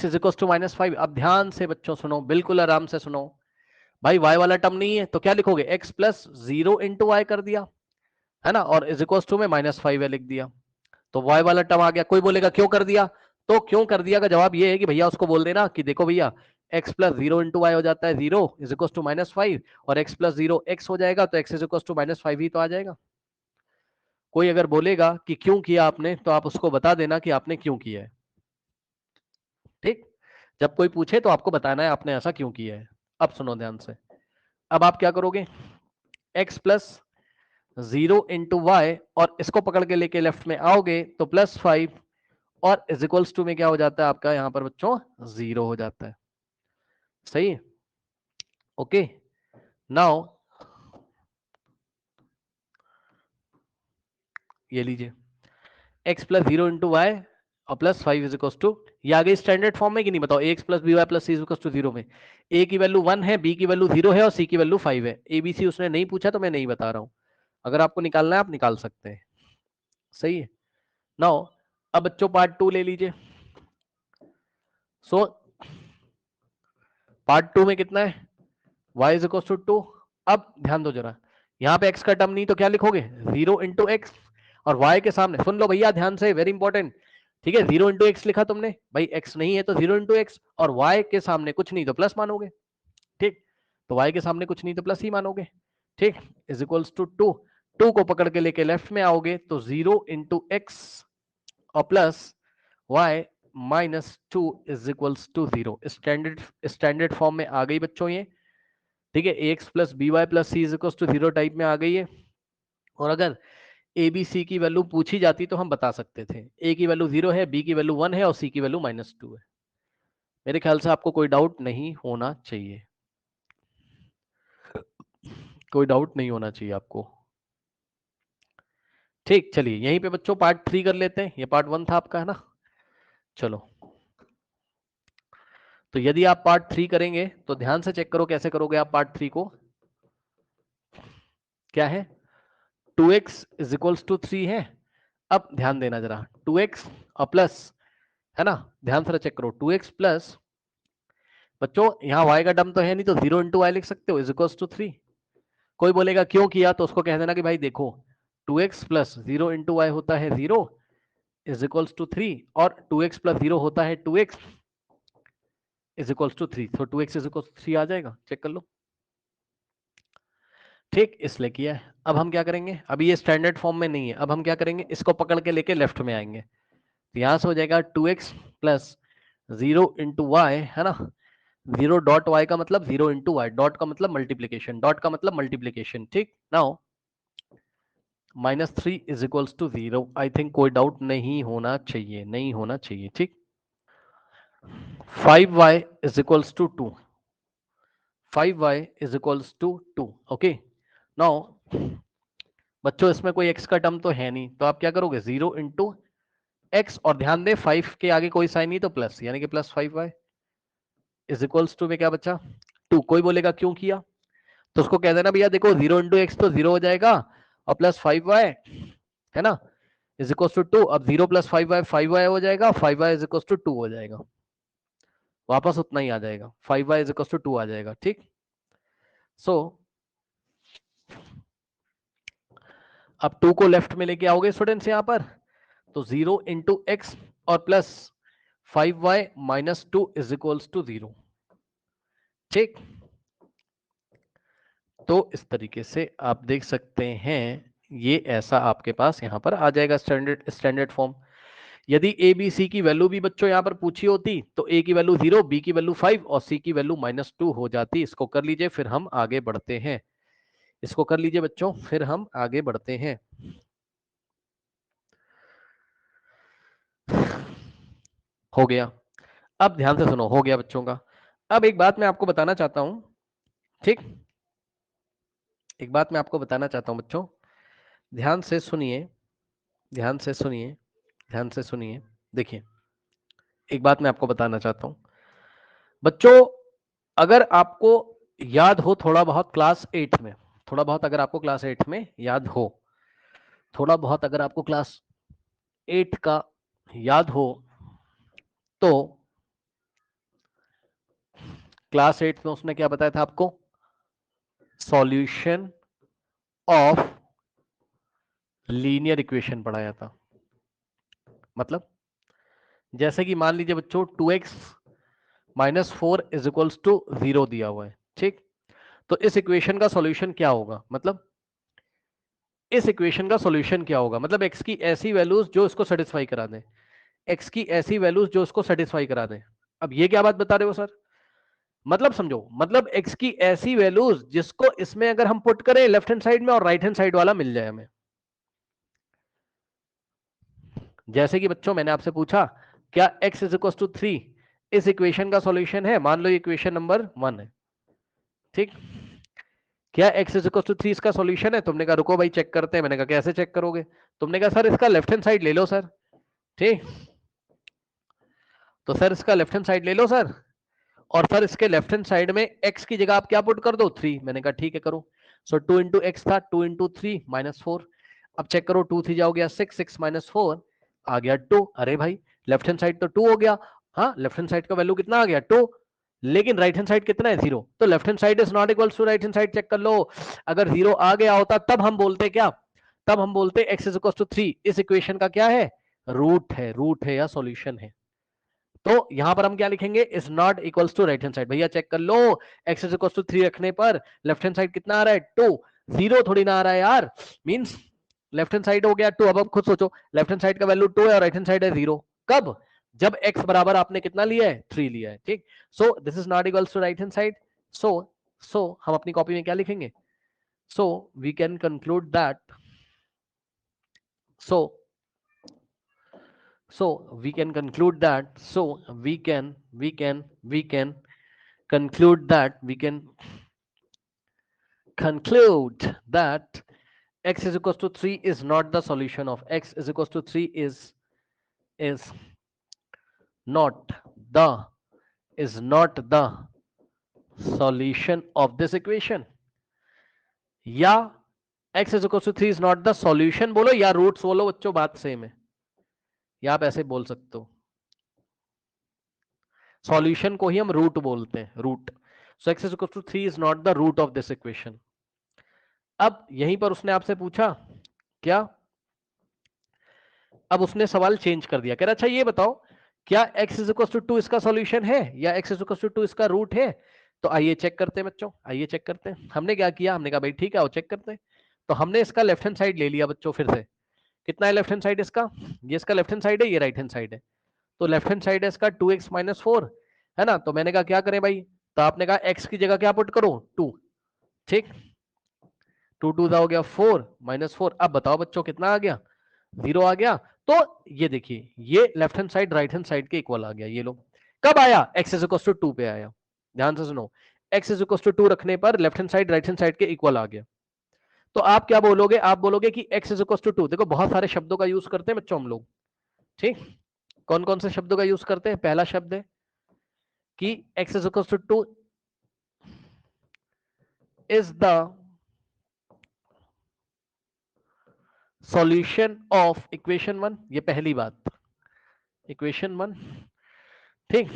इज इक्वल टू -5। अब ध्यान से बच्चों सुनो, बिल्कुल आराम से सुनो भाई, y वाला टर्म नहीं है तो क्या लिखोगे, x प्लस 0 इंटू वाई कर दिया, है ना, और इज इक्वल टू में -5 है लिख दिया, तो y वाला टर्म आ गया। कोई बोलेगा क्यों कर दिया, तो क्यों कर दिया का जवाब ये है कि भैया उसको बोल देना कि देखो भैया x प्लस 0 इंटू वाई हो जाता है 0 इज इक्वल टू -5 और x प्लस 0 x हो जाएगा तो x इज इक्वल टू -5 ही तो आ जाएगा। कोई अगर बोलेगा कि क्यों किया आपने तो आप उसको बता देना कि आपने क्यों किया है, ठीक। जब कोई पूछे तो आपको बताना है आपने ऐसा क्यों किया है। अब सुनो ध्यान से, अब आप क्या करोगे, x प्लस 0 इंटू वाई और इसको पकड़ के लेके लेफ्ट में आओगे तो +5 और इज इक्वल्स टू में क्या हो जाता है आपका यहाँ पर बच्चों 0 हो जाता है, सही है, ओके। नाउ ये लीजिए x प्लस 0 इंटू वाई और प्लस 5 इज इक्वल टू, ये आ गई स्टैंडर्ड फॉर्म में कि नहीं बताओ, ax plus by plus c is equal to 0 में a की वैल्यू 1 है, b की वैल्यू 0 है और c की वैल्यू 5 है। abc उसने नहीं पूछा तो मैं नहीं बता रहा हूं, अगर आपको निकालना है आप निकाल सकते हैं। सही है। नाउ अब बच्चों पार्ट 2 ले लीजिए। सो पार्ट 2 में कितना है, y इज इक्वल टू 2। अब ध्यान दो जरा, यहाँ पे x का टर्म नहीं तो क्या लिखोगे, 0 इंटू एक्स, और y के सामने सुन लो भैया ध्यान से, वेरी इंपॉर्टेंट, ठीक है, 0 इंटू एक्स लिखा तुमने, भाई x नहीं है तो 0 इंटू एक्स, और y के सामने कुछ नहीं तो प्लस मानोगे, ठीक, तो y के सामने कुछ नहीं तो प्लस ही मानोगे, ठीक, इज इक्वल्स टू 2। 2 को पकड़ के लेके लेफ्ट में आओगे तो 0 इंटू एक्स और plus y minus 2 is equals to 0। Standard form में आ गई बच्चों ये, ठीक है, ax plus B Y plus C is equals to 0 type में आ गई है। और अगर ए बी सी की वैल्यू पूछी जाती तो हम बता सकते थे, ए की वैल्यू 0 है, बी की वैल्यू 1 है और सी की वैल्यू -2 है। मेरे ख्याल से आपको कोई डाउट नहीं होना चाहिए, कोई डाउट नहीं होना चाहिए आपको, ठीक। चलिए यहीं पे बच्चों पार्ट 3 कर लेते हैं, ये पार्ट 1 था आपका, है ना। चलो, तो यदि आप पार्ट 3 करेंगे तो ध्यान से चेक करो कैसे करोगे आप पार्ट 3 को। क्या है, 2x इज इक्वल्स टू 3 है। अब ध्यान देना जरा, 2x और प्लस, है ना, ध्यान से चेक करो, 2x प्लस, बच्चों यहाँ y का टर्म तो है नहीं तो 0 इंटू वाई लिख सकते हो, इज इक्वल्स टू 3। कोई बोलेगा क्यों किया, तो उसको कह देना कि भाई देखो 2x प्लस 0 इंटू वाई होता है 0 इज इक्वल्स टू 3, और 2x प्लस 0 होता है 2x इज इक्वल्स टू 3, तो 2x इज इक्वल्स टू 3 आ जाएगा, चेक कर लो, ठीक, इसलिए किया है। अब हम क्या करेंगे, अभी ये स्टैंडर्ड फॉर्म में नहीं है, अब हम क्या करेंगे, इसको पकड़ के लेके लेफ्ट में आएंगे, तो यहां से हो जाएगा 2x प्लस 0 इंटू वाई, है ना, 0 डॉट वाई का मतलब 0 इंटू वाई, डॉट का मतलब मल्टीप्लीकेशन, डॉट का मतलब मल्टीप्लीकेशन, ठीक। Now -3 is equals to 0। I think कोई डाउट नहीं होना चाहिए, नहीं होना चाहिए, ठीक। 5y is equals to 2, 5y is equals to 2, okay. Now बच्चों इसमें कोई x का टर्म तो है नहीं, तो आप क्या करोगे, 0 इंटू एक्स, और ध्यान दे 5 के आगे कोई साइन नहीं तो प्लस, यानी कि plus 5y is equals to में क्या बचा, 2। कोई बोलेगा क्यों किया, तो उसको कह देना भैया देखो 0 इंटू एक्स तो 0 हो जाएगा, और प्लस 5y, है ना, इज इक्वल टू 2। अब 0 प्लस 5y हो जाएगा, 5y इज इक्वल टू 2 हो जाएगा, वापस उतना ही आ जाएगा, 5y इज इक्वल टू 2 आ जाएगा, ठीक। सो अब 2 को लेफ्ट में लेके आओगे स्टूडेंट्स यहाँ पर, तो 0 इंटू एक्स और plus 5y minus 2 is equals to 0, ठीक। तो इस तरीके से आप देख सकते हैं, ये ऐसा आपके पास यहाँ पर आ जाएगा स्टैंडर्ड फॉर्म। यदि ए बी सी की वैल्यू भी बच्चों यहाँ पर पूछी होती तो ए की वैल्यू 0, बी की वैल्यू 5 और सी की वैल्यू -2 हो जाती। इसको कर लीजिए फिर हम आगे बढ़ते हैं, इसको कर लीजिए बच्चों फिर हम आगे बढ़ते हैं। हो गया, अब ध्यान से सुनो, हो गया बच्चों का। अब एक बात मैं आपको बताना चाहता हूं, ठीक, एक बात मैं आपको बताना चाहता हूं बच्चों, ध्यान से सुनिए, ध्यान से सुनिए, ध्यान से सुनिए। देखिए एक बात मैं आपको बताना चाहता हूं बच्चों, अगर आपको याद हो थोड़ा बहुत क्लास 8 में, थोड़ा बहुत अगर आपको क्लास 8 में याद हो, थोड़ा बहुत अगर आपको क्लास 8 का याद हो, तो क्लास 8 में उसने क्या बताया था आपको, सॉल्यूशन ऑफ लीनियर इक्वेशन पढ़ाया था। मतलब जैसे कि मान लीजिए बच्चों 2x minus 4 is equals to 0 दिया हुआ है, ठीक, तो इस इक्वेशन का सॉल्यूशन क्या होगा, मतलब इस इक्वेशन का सॉल्यूशन क्या होगा, मतलब x की ऐसी वैल्यूज जो इसको सेटिस्फाई करा दें, x की ऐसी वैल्यूज जो इसको सेटिस्फाई करा दें। अब ये क्या बात बता रहे हो सर, मतलब समझो, मतलब x की ऐसी वैल्यूज जिसको इसमें अगर हम पुट करें लेफ्ट हैंड साइड में और राइट हैंड साइड वाला मिल जाए हमें। जैसे कि बच्चों मैंने आपसे पूछा क्या x इज इक्वल टू 3 इस इक्वेशन का सॉल्यूशन है, मान लो इक्वेशन नंबर 1 है, ठीक, क्या x इज इक्वल टू 3 इसका सॉल्यूशन है, तुमने कहा रुको भाई चेक करते हैं, मैंने कहा कैसे चेक करोगे, तुमने कहा सर इसका लेफ्ट हैंड साइड ले लो सर, ठीक, तो सर इसका लेफ्ट हैंड साइड ले लो सर, और सर इसके लेफ्ट हैंड साइड में x की जगह आप क्या पुट कर दो 3। मैंने कहा ठीक है करो। सो 2 इंटू एक्स था 2 इंटू 3 -4। अब चेक करो 2 3 जाओ गया 6, 6 -4 आ गया 2। अरे भाई लेफ्ट हैंड साइड तो 2 हो गया। हाँ लेफ्ट हैंड साइड का वैल्यू कितना आ गया 2, लेकिन राइट हैंड साइड कितना है 0। तो left hand side is not equal to right hand side. Check कर लो, अगर 0 आ गया होता तब हम बोलते क्या, तब हम बोलते x इज इक्वल टू 3 इस इक्वेशन का क्या है, रूट है या सॉल्यूशन है। तो यहां पर हम क्या लिखेंगे, is not equals to right hand side. भैया चेक कर लो, x इज इक्वल टू 3 रखने पर लेफ्ट हैंड साइड कितना आ रहा है 2, 0 थोड़ी ना आ रहा है यार, मींस लेफ्ट हैंड साइड हो गया 2। अब खुद सोचो लेफ्ट हैंड साइड का वैल्यू 2 है और राइट हैंड साइड है 0, कब, जब x बराबर आपने कितना लिया है 3 लिया है। ठीक, so this is not equals to right hand side. So हम अपनी कॉपी में क्या लिखेंगे, so we can conclude that, so we can conclude that, so we can conclude that, we can conclude that x is equals to 3 is not the solution of, x is equals to 3 is not the solution of this equation। या x is equals to 3 is not the solution बोलो या roots बोलो, बच्चों बात same है, या आप ऐसे बोल सकते हो। सॉल्यूशन को ही हम रूट बोलते हैं, root. So x is equal to 3 is not the root of this equation। अब यहीं पर उसने आपसे पूछा क्या, अब उसने सवाल चेंज कर दिया, कह रहा अच्छा ये बताओ क्या x is equal to 2 इसका सॉल्यूशन है या x is equal to 2 इसका रूट है। तो आइए चेक करते हैं बच्चों, आइए चेक करते हैं। हमने क्या किया, हमने कहा भाई ठीक है, आओ चेक करते हैं। तो हमने इसका लेफ्ट हैंड साइड ले लिया बच्चों, फिर से कितना है लेफ्ट हैंड साइड इसका, ये इसका लेफ्ट हैंड साइड है, ये राइट हैंड साइड है। तो लेफ्ट हैंड साइड है इसका 2x - 4 है ना। तो मैंने कहा क्या करें भाई, तो आपने कहा x की जगह क्या पुट करो 2। ठीक, 2 2 हो गया 4 -4। अब बताओ बच्चों कितना आ गया, 0 आ गया। तो ये देखिए ये left hand side right hand side के इक्वल आ गया। ये लो कब आया, x इज इक्वल टू 2 पे आया। ध्यान से सुनो, x इज इक्वल टू 2 रखने पर left hand side right hand side के इक्वल आ गया। तो आप क्या बोलोगे, आप बोलोगे कि x इज इक्वल टू 2। देखो बहुत सारे शब्दों का यूज करते हैं बच्चों हम लोग। ठीक, कौन कौन से शब्दों का यूज करते हैं, पहला शब्द है कि x is equal to 2 is the solution of equation 1, ये पहली बात, इक्वेशन 1। ठीक,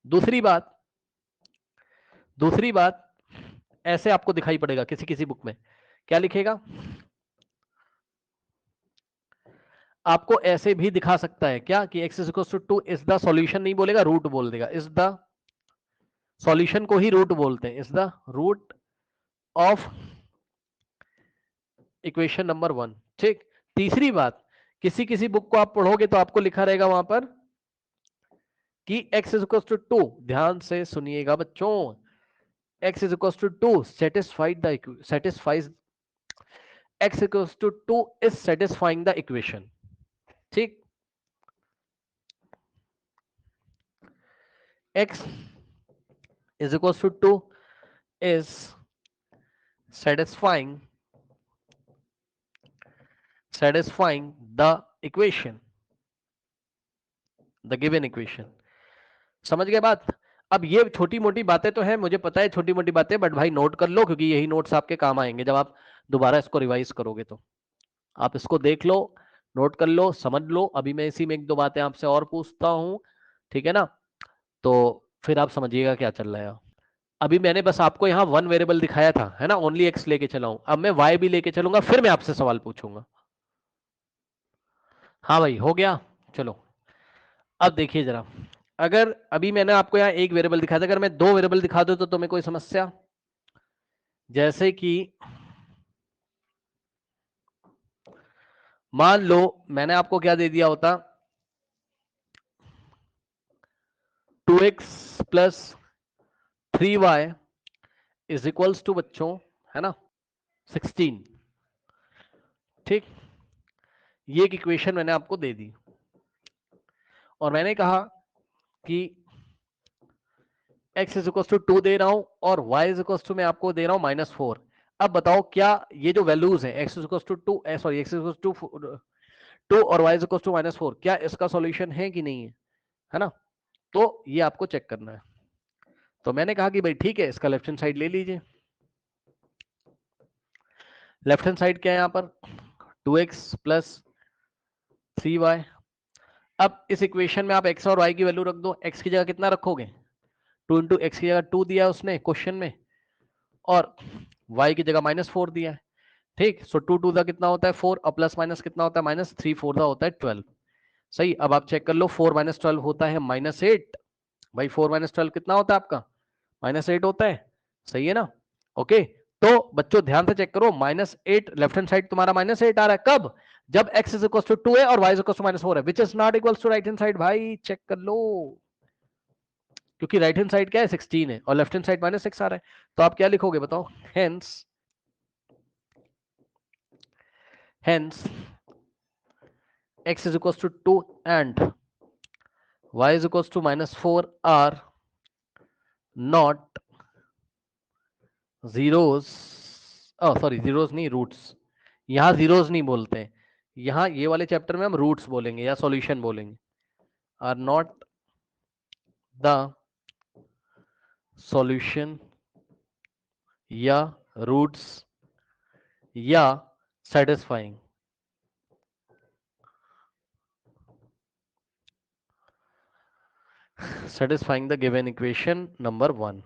दूसरी बात ऐसे आपको दिखाई पड़ेगा किसी किसी बुक में, क्या लिखेगा, आपको ऐसे भी दिखा सकता है क्या कि x is equal to 2 is the solution, नहीं बोलेगा रूट बोल देगा, इज द सॉल्यूशन को ही रूट बोलते हैं, is the root of equation number 1। ठीक, तीसरी बात, किसी किसी बुक को आप पढ़ोगे तो आपको लिखा रहेगा वहां पर कि x इज इक्वल टू 2, ध्यान से सुनिएगा बच्चों, x is equals to 2 satisfies x equals to 2 is satisfying the equation। ठीक, x is equals to 2 is satisfying the equation, the given equation। समझ गए बात। अब ये छोटी मोटी बातें तो हैं, मुझे पता है छोटी मोटी बातें, बट भाई नोट कर लो, क्योंकि यही नोट्स आपके काम आएंगे जब आप दोबारा इसको रिवाइज करोगे। तो आप इसको देख लो, नोट कर लो, समझ लो। अभी मैं इसी में एक दो बातें आपसे और पूछता हूं, ठीक है ना, तो फिर आप समझिएगा क्या चल रहा है। अभी मैंने बस आपको यहाँ 1 वेरिएबल दिखाया था, है ना, ओनली x लेके चला हूं। अब मैं y भी लेके चलूंगा, फिर मैं आपसे सवाल पूछूंगा। हाँ भाई हो गया, चलो अब देखिए जरा, अगर अभी मैंने आपको यहाँ एक वेरिएबल दिखाया था, अगर मैं 2 वेरिएबल दिखा दूं तो तुम्हें कोई समस्या, जैसे कि मान लो मैंने आपको क्या दे दिया होता, 2x plus 3y is equals to बच्चों, है ना, 16। ठीक, ये एक इक्वेशन मैंने आपको दे दी और मैंने कहा कि x इज इक्वल टू 2 दे रहा हूं और y इज इक्वल टू मैं आपको दे रहा हूं -4। अब बताओ क्या ये जो वैल्यूज है x is equal to 2, sorry x is equal to 2 और y इज इक्वल टू -4, क्या इसका सॉल्यूशन है कि नहीं है, है ना। तो ये आपको चेक करना है। तो मैंने कहा कि भाई ठीक है, इसका लेफ्ट हैंड साइड ले लीजिए। लेफ्ट हैंड साइड क्या है यहाँ पर, 2x प्लस 3y। अब इस इक्वेशन में आप x और y की वैल्यू रख दो। x की जगह कितना रखोगे, 2 इंटू एक्स की जगह 2 दिया है उसने क्वेश्चन में, और y की जगह -4 दिया है। ठीक, सो 2 2 कितना होता है 4, और प्लस माइनस कितना होता है माइनस, 3 4 होता है 12। सही, अब आप चेक कर लो, 4 - 12 होता है -8। भाई 4 - 12 कितना होता है आपका, -8 होता है। सही है ना, ओके। तो बच्चों ध्यान से चेक करो, -8 लेफ्ट हैंड साइड तुम्हारा -8 आ रहा है कब, जब x इज इक्वल टू 2 है और y इज इक्वल टू -4 है, which is not equal to right hand side. भाई चेक कर लो, क्योंकि राइट हैंड साइड क्या है 16 है और लेफ्ट हैंड साइड -6 आ रहा है। तो आप क्या लिखोगे बताओ, hence x is equals to 2 and y is equals to -4 are not zeros, sorry zeros नहीं, रूट्स। यहां जीरोस नहीं बोलते हैं, यहां ये वाले चैप्टर में हम रूट्स बोलेंगे या सॉल्यूशन बोलेंगे। आर नॉट द सॉल्यूशन या रूट्स या satisfying the given equation number 1।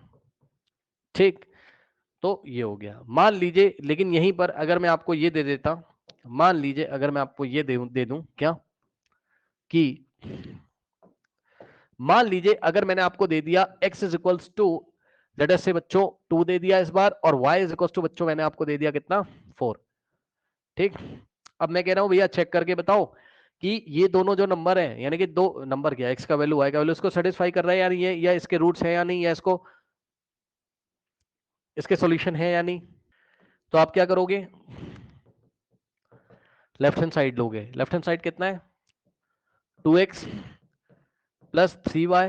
ठीक, तो ये हो गया। मान लीजिए, लेकिन यहीं पर अगर मैं आपको ये दे देता, मान लीजिए अगर मैं आपको ये दे दूं क्या, कि मान लीजिए अगर मैंने आपको दे दिया x is equals to, let us से बच्चों 2 दे दिया इस बार, और y इज इक्वल्स टू बच्चों मैंने आपको दे दिया कितना 4। ठीक, अब मैं कह रहा हूं भैया चेक करके बताओ कि ये दोनों जो नंबर है, यानी कि दो नंबर क्या, x का वैल्यू y का वैल्यू, इसको सेटिस्फाई कर रहा है यार ये, या इसके रूट्स है या नहीं, या इसको इसके सॉल्यूशन है या नहीं। तो आप क्या करोगे, लेफ्ट हैंड साइड लोगे। लेफ्ट हैंड साइड कितना है, 2x plus 3y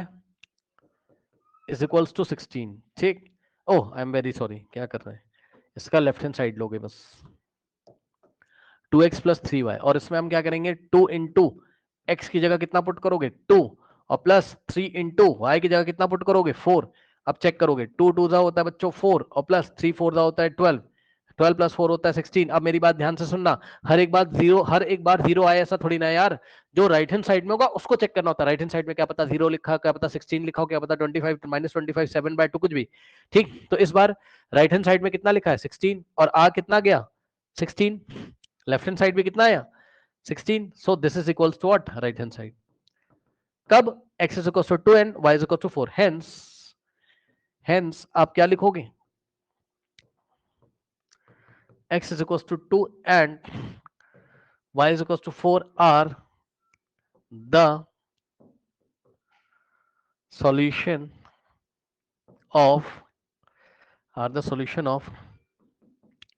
is equals to 16। ठीक, oh I am very sorry, क्या कर रहे हैं, इसका लेफ्ट हैंड साइड लोगे बस, 2x प्लस 3y, और इसमें हम क्या करेंगे, 2 इंटू एक्स की जगह कितना पुट करोगे 2, और प्लस 3 इंटू वाई की जगह कितना पुट करोगे 4। अब चेक करोगे, 2 2 होता है बच्चों 4, और प्लस 3 4 होता है 12, 12 प्लस 4 होता है 16। अब मेरी बात ध्यान से सुनना, हर एक बार जीरो आए ऐसा थोड़ी ना यार, जो राइट हैंड साइड में होगा उसको चेक करना होता है। राइट हैंड साइड में क्या पता 0 लिखा, क्या पता 16 लिखा हो, क्या पता 25 -25 7/2 कुछ भी। ठीक, तो इस बार राइट हैंड साइड में कितना लिखा है 16, और आ कितना गया 16, लेफ्ट हैंड साइड भी कितना आया 16, so this is equals to what, right hand side. कब, x is equals to 2 and y is equals to 4। Hence आप क्या लिखोगे, x is equals to 2 and y is equals to 4 are the solution of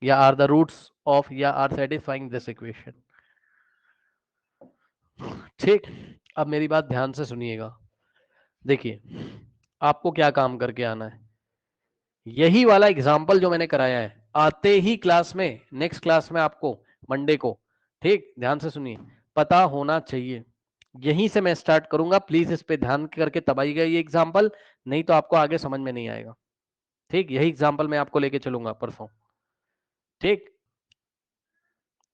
या are the roots of या are satisfying this equation। ठीक, अब मेरी बात ध्यान से सुनिएगा। देखिए आपको क्या काम करके आना है, यही वाला एग्जाम्पल जो मैंने कराया है, आते ही क्लास में, नेक्स्ट क्लास में आपको मंडे को, ठीक ध्यान से सुनिए, पता होना चाहिए। यहीं से मैं स्टार्ट करूंगा, प्लीज इस पे ध्यान करके तब आइएगा ये एग्जाम्पल, नहीं तो आपको आगे समझ में नहीं आएगा। ठीक, यही एग्जाम्पल मैं आपको लेके चलूंगा परसों। ठीक,